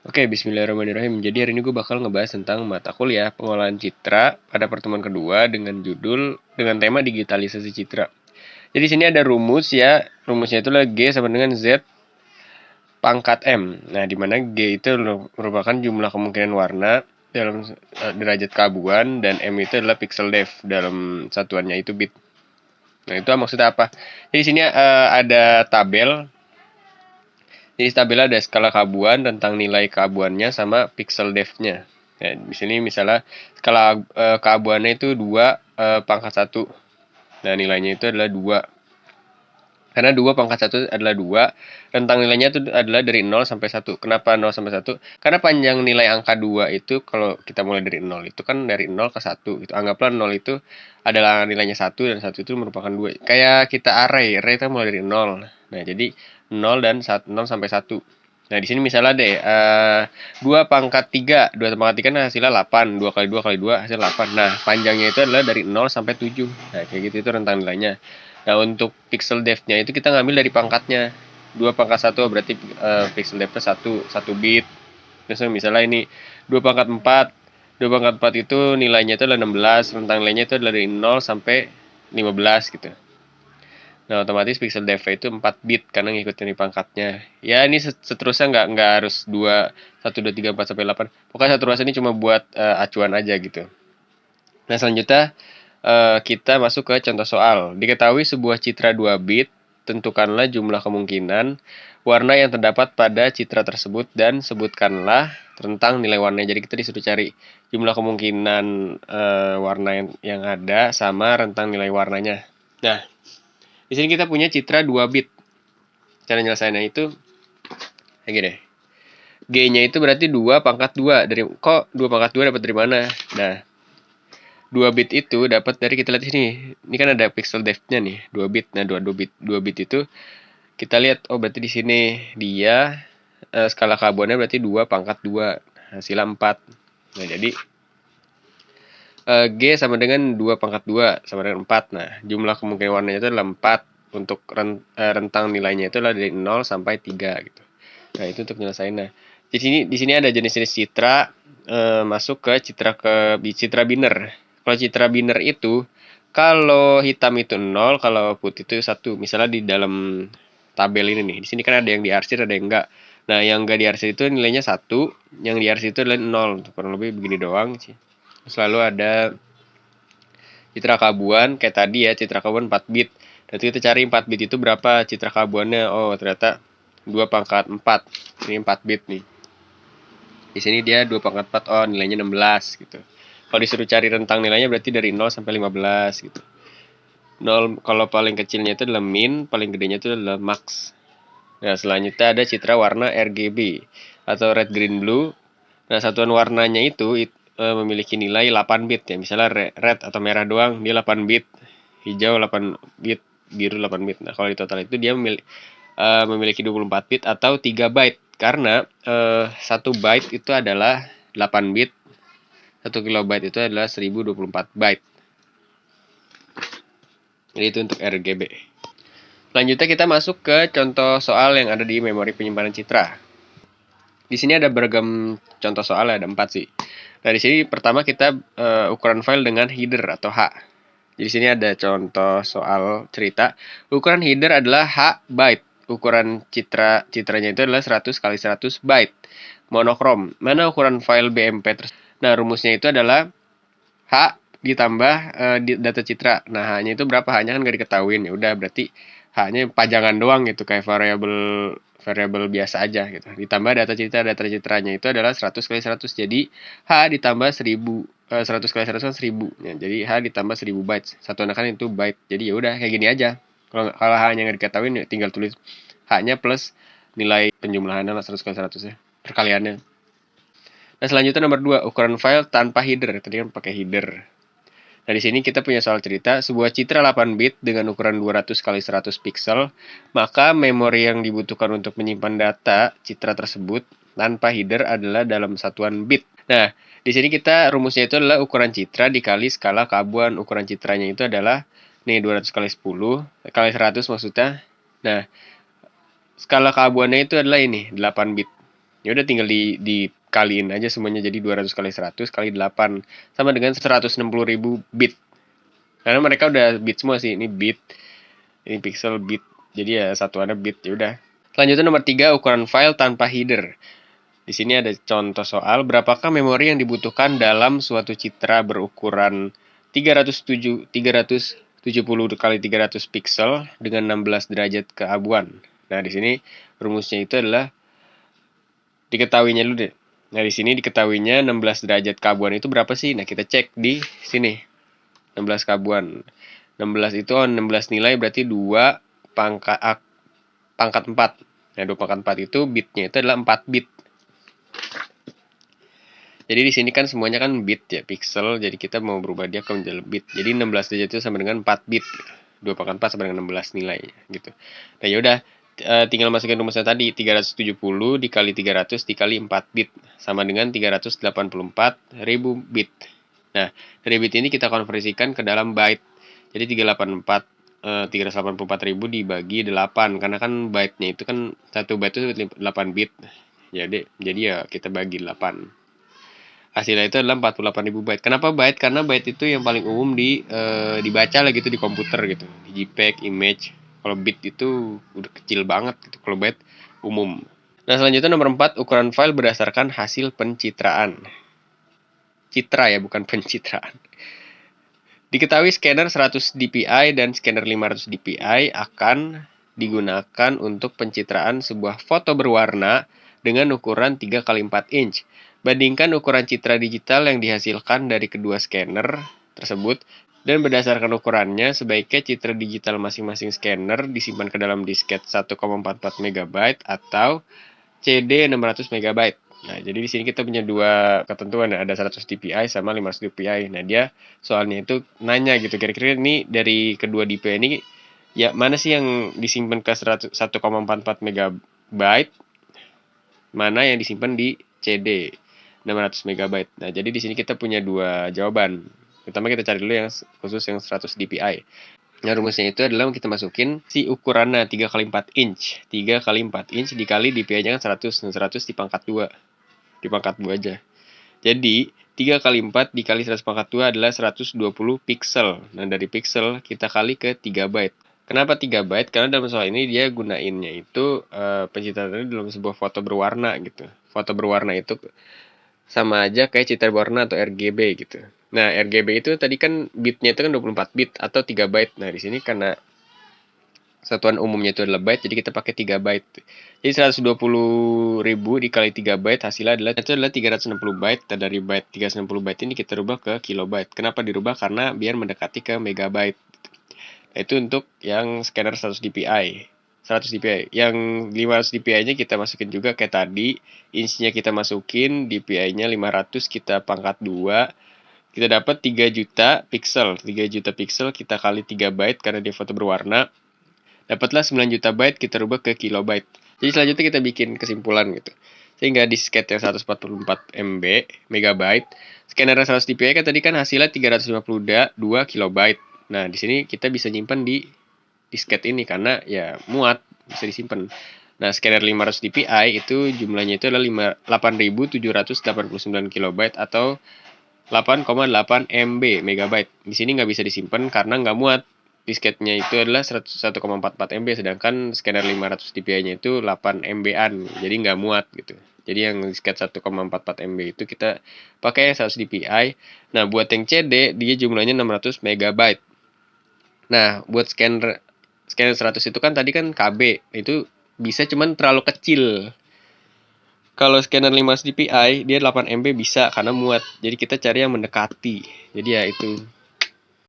Oke, bismillahirrahmanirrahim. Jadi hari ini gue bakal ngebahas tentang mata kuliah pengolahan citra pada pertemuan kedua dengan tema digitalisasi citra. Jadi sini ada rumus ya, rumusnya itu adalah G sama dengan Z pangkat M. Nah, di mana G itu merupakan jumlah kemungkinan warna dalam derajat keabuan dan M itu adalah pixel depth dalam satuannya itu bit. Nah, itu maksudnya apa? Jadi sini ada tabel. Jadi tabel ada skala keabuan tentang nilai keabuannya sama pixel depth-nya. Ya, di sini misalnya skala keabuannya itu 2 pangkat 1. Nah, nilainya itu adalah 2. Karena 2 pangkat 1 adalah 2, rentang nilainya itu adalah dari 0 sampai 1. Kenapa 0 sampai 1? Karena panjang nilai angka 2 itu kalau kita mulai dari 0 itu kan dari 0 ke 1. Itu anggaplah 0 itu adalah nilainya 1 dan 1 itu merupakan 2. Kayak kita array itu mulai dari 0. Nah, jadi 0 dan 1, 0 sampai 1. Nah, di sini misalnya deh 2 pangkat 3. 2 pangkat 3 kan hasilnya 8. 2 kali 2 kali 2 hasil 8. Nah, panjangnya itu adalah dari 0 sampai 7. Nah, kayak gitu itu rentang nilainya. Nah, untuk pixel depth-nya itu kita ngambil dari pangkatnya. 2 pangkat 1 berarti pixel depth-nya 1 bit. Terus misalnya ini 2 pangkat 4. 2 pangkat 4 itu nilainya itu adalah 16. Rentang nilainya itu adalah dari 0 sampai 15 gitu. Nah, otomatis pixel depth itu 4 bit karena ngikutin di pangkatnya. Ya, ini seterusnya nggak harus 2, 1, 2, 3, 4, sampai 8. Pokoknya satu ruas ini cuma buat acuan aja gitu. Nah, selanjutnya kita masuk ke contoh soal. Diketahui sebuah citra 2 bit, tentukanlah jumlah kemungkinan warna yang terdapat pada citra tersebut dan sebutkanlah tentang nilai warnanya. Jadi kita disuruh cari jumlah kemungkinan warna yang ada sama rentang nilai warnanya. Nah, di sini kita punya citra 2 bit. Cara nyelesainnya itu kayak gini. G-nya itu berarti 2 pangkat 2. Kok 2 pangkat 2 dapat dari mana? Nah, 2 bit itu dapat dari kita lihat sini. Ini kan ada pixel depth-nya nih, 2 bit. Nah, 2 bit itu kita lihat berarti di sini dia skala keabuannya berarti 2 pangkat 2. Hasilnya 4. Nah, jadi G sama dengan 2 pangkat 2 sama dengan 4. Nah, jumlah kemungkinan warnanya itu adalah 4. Untuk rentang nilainya itu adalah dari 0 sampai 3 gitu. Nah, itu untuk nyelesainnya. Di sini ada jenis-jenis citra masuk ke citra binner. Kalau citra binner itu kalau hitam itu 0, kalau putih itu 1. Misalnya di dalam tabel ini nih. Di sini kan ada yang diarsir, ada yang enggak. Nah, yang enggak diarsir itu nilainya 1, yang diarsir itu adalah 0. Kurang lebih begini doang sih. Selalu ada citra keabuan kayak tadi ya, citra keabuan 4 bit. Nanti kita cari 4 bit itu berapa citra keabuannya. Oh, ternyata 2 pangkat 4. Ini 4 bit nih. Di sini dia 2 pangkat 4. Oh, nilainya 16 gitu. Kalau disuruh cari rentang nilainya berarti dari 0 sampai 15 gitu. 0 kalau paling kecilnya itu adalah min, paling gedenya itu adalah max. Nah, selanjutnya ada citra warna RGB atau red green blue. Nah, satuan warnanya itu memiliki nilai 8 bit ya. Misalnya red atau merah doang dia 8 bit, hijau 8 bit, biru 8 bit. Nah, kalau di total itu dia memiliki 24 bit atau 3 byte karena 1 byte itu adalah 8 bit, 1 kilobyte itu adalah 1024 byte. Jadi itu untuk RGB. Selanjutnya kita masuk ke contoh soal yang ada di memori penyimpanan citra. Di sini ada beragam contoh soal, ada 4 sih. Nah, di sini pertama kita ukuran file dengan header atau H. Jadi di sini ada contoh soal cerita. Ukuran header adalah H byte. Ukuran citranya itu adalah 100 kali 100 byte. Monokrom. Mana ukuran file BMP tersebut? Nah, rumusnya itu adalah H ditambah data citra. Nah, H-nya itu berapa? H-nya kan nggak diketahuin. Ya udah, berarti H-nya pajangan doang gitu, kayak variabel biasa aja gitu. Ditambah data citranya itu adalah 100 kali 100. Jadi H ditambah 1000, 100 kali 100 kan 1000. Ya, jadi H ditambah 1000 bytes. Satuan kan itu byte. Jadi ya udah kayak gini aja. Kalau H-nya nggak diketahuin ya tinggal tulis H-nya plus nilai penjumlahannya 100 kali 100 ya. Perkaliannya. Nah, selanjutnya nomor 2, ukuran file tanpa header. Tadi kan pakai header. Nah, di sini kita punya soal cerita, sebuah citra 8 bit dengan ukuran 200 kali 100 pixel, maka memori yang dibutuhkan untuk menyimpan data citra tersebut tanpa header adalah dalam satuan bit. Nah, di sini kita rumusnya itu adalah ukuran citra dikali skala keabuan. Ukuran citranya itu adalah nih 200 kali 10 kali 100 maksudnya. Nah, skala keabuannya itu adalah ini 8 bit. Ya udah tinggal dikaliin aja semuanya, jadi 200 kali 100 kali 8 sama dengan 160.000 bit. Karena mereka udah bit semua sih, ini bit, ini pixel bit. Jadi ya satuannya bit, ya udah. Selanjutnya nomor 3, ukuran file tanpa header. Di sini ada contoh soal, berapakah memori yang dibutuhkan dalam suatu citra berukuran 370 kali 300 pixel dengan 16 derajat keabuan. Nah, di sini rumusnya itu adalah diketahuinya dulu deh. Nah, di sini diketahuinya 16 derajat keabuan itu berapa sih? Nah, kita cek di sini. 16 keabuan. 16 itu 16 nilai berarti 2 pangkat 4. Nah, 2 pangkat 4 itu bitnya itu adalah 4 bit. Jadi di sini kan semuanya kan bit ya, pixel. Jadi kita mau berubah dia ke menjadi bit. Jadi 16 derajat itu sama dengan 4 bit. 2 pangkat 4 sama dengan 16 nilai gitu. Nah, yaudah tinggal masukin rumusnya tadi, 370 dikali 300 dikali 4 bit sama dengan 384.000 bit. Nah, dari bit ini kita konversikan ke dalam byte. Jadi 384.000 dibagi 8 karena kan byte-nya itu kan 1 byte itu 8 bit. Jadi ya kita bagi 8. Hasilnya itu adalah 48.000 byte. Kenapa byte? Karena byte itu yang paling umum dibaca lah gitu di komputer gitu. Di JPEG, image. Kalau bit itu udah kecil banget gitu. Kalau byte umum. Nah, selanjutnya nomor 4, ukuran file berdasarkan hasil pencitraan. Citra ya, bukan pencitraan. Diketahui scanner 100 dpi dan scanner 500 dpi akan digunakan untuk pencitraan sebuah foto berwarna dengan ukuran 3x4 inch. Bandingkan ukuran citra digital yang dihasilkan dari kedua scanner tersebut, dan berdasarkan ukurannya, sebaiknya citra digital masing-masing scanner disimpan ke dalam disket 1,44 MB atau CD 600 MB. Nah, jadi di sini kita punya dua ketentuan, ada 100 dpi sama 500 dpi. Nah, dia soalnya itu nanya gitu, kira-kira ini dari kedua dpi ini, ya mana sih yang disimpan ke 1,44 MB, mana yang disimpan di CD 600 MB. Nah, jadi di sini kita punya dua jawaban. Pertama kita cari dulu yang khusus yang 100 dpi. Nah, rumusnya itu adalah kita masukin si ukurannya 3x4 inch. 3x4 inch dikali dpi-nya kan 100. Nah, 100 dipangkat 2. Dipangkat 2 aja. Jadi, 3x4 dikali 100 pangkat 2 adalah 120 pixel. Nah, dari pixel kita kali ke 3 byte. Kenapa 3 byte? Karena dalam soal ini dia gunainnya itu pencitraannya dalam sebuah foto berwarna gitu. Foto berwarna itu sama aja kayak citra berwarna atau RGB gitu. Nah, RGB itu tadi kan bitnya itu kan 24 bit atau 3 byte. Nah, di sini karena satuan umumnya itu adalah byte, jadi kita pakai 3 byte. Jadi 120.000 dikali 3 byte hasilnya adalah 360 byte. Dan dari byte 360 byte ini kita rubah ke kilobyte. Kenapa dirubah? Karena biar mendekati ke megabyte. Nah, itu untuk yang scanner 100 dpi. 100 dpi. Yang 500 dpi-nya kita masukin juga kayak tadi. Inch-nya kita masukin, dpi-nya 500 kita pangkat 2. Kita dapat 3 juta pixel. 3 juta pixel kita kali 3 byte karena dia foto berwarna. Dapatlah 9 juta byte, kita rubah ke kilobyte. Jadi selanjutnya kita bikin kesimpulan gitu. Sehingga disket yang 144 MB, megabyte, scanner 100 dpi kan tadi kan hasilnya 352 kilobyte. Nah, di sini kita bisa nyimpan di disket ini karena ya muat, bisa disimpan. Nah, scanner 500 dpi itu jumlahnya itu adalah 8.789 kilobyte atau 8,8 MB megabyte. Di sini nggak bisa disimpan karena nggak muat. Disketnya itu adalah 1,44 MB, sedangkan scanner 500 dpi-nya itu 8 MB-an, jadi nggak muat gitu. Jadi yang disket 1,44 MB itu kita pakai 100 dpi. Nah, buat yang CD dia jumlahnya 600 megabyte. Nah, buat scanner 100 itu kan tadi kan KB, itu bisa cuman terlalu kecil. Kalau scanner 500 dpi dia 8 MB bisa karena muat. Jadi kita cari yang mendekati. Jadi ya itu.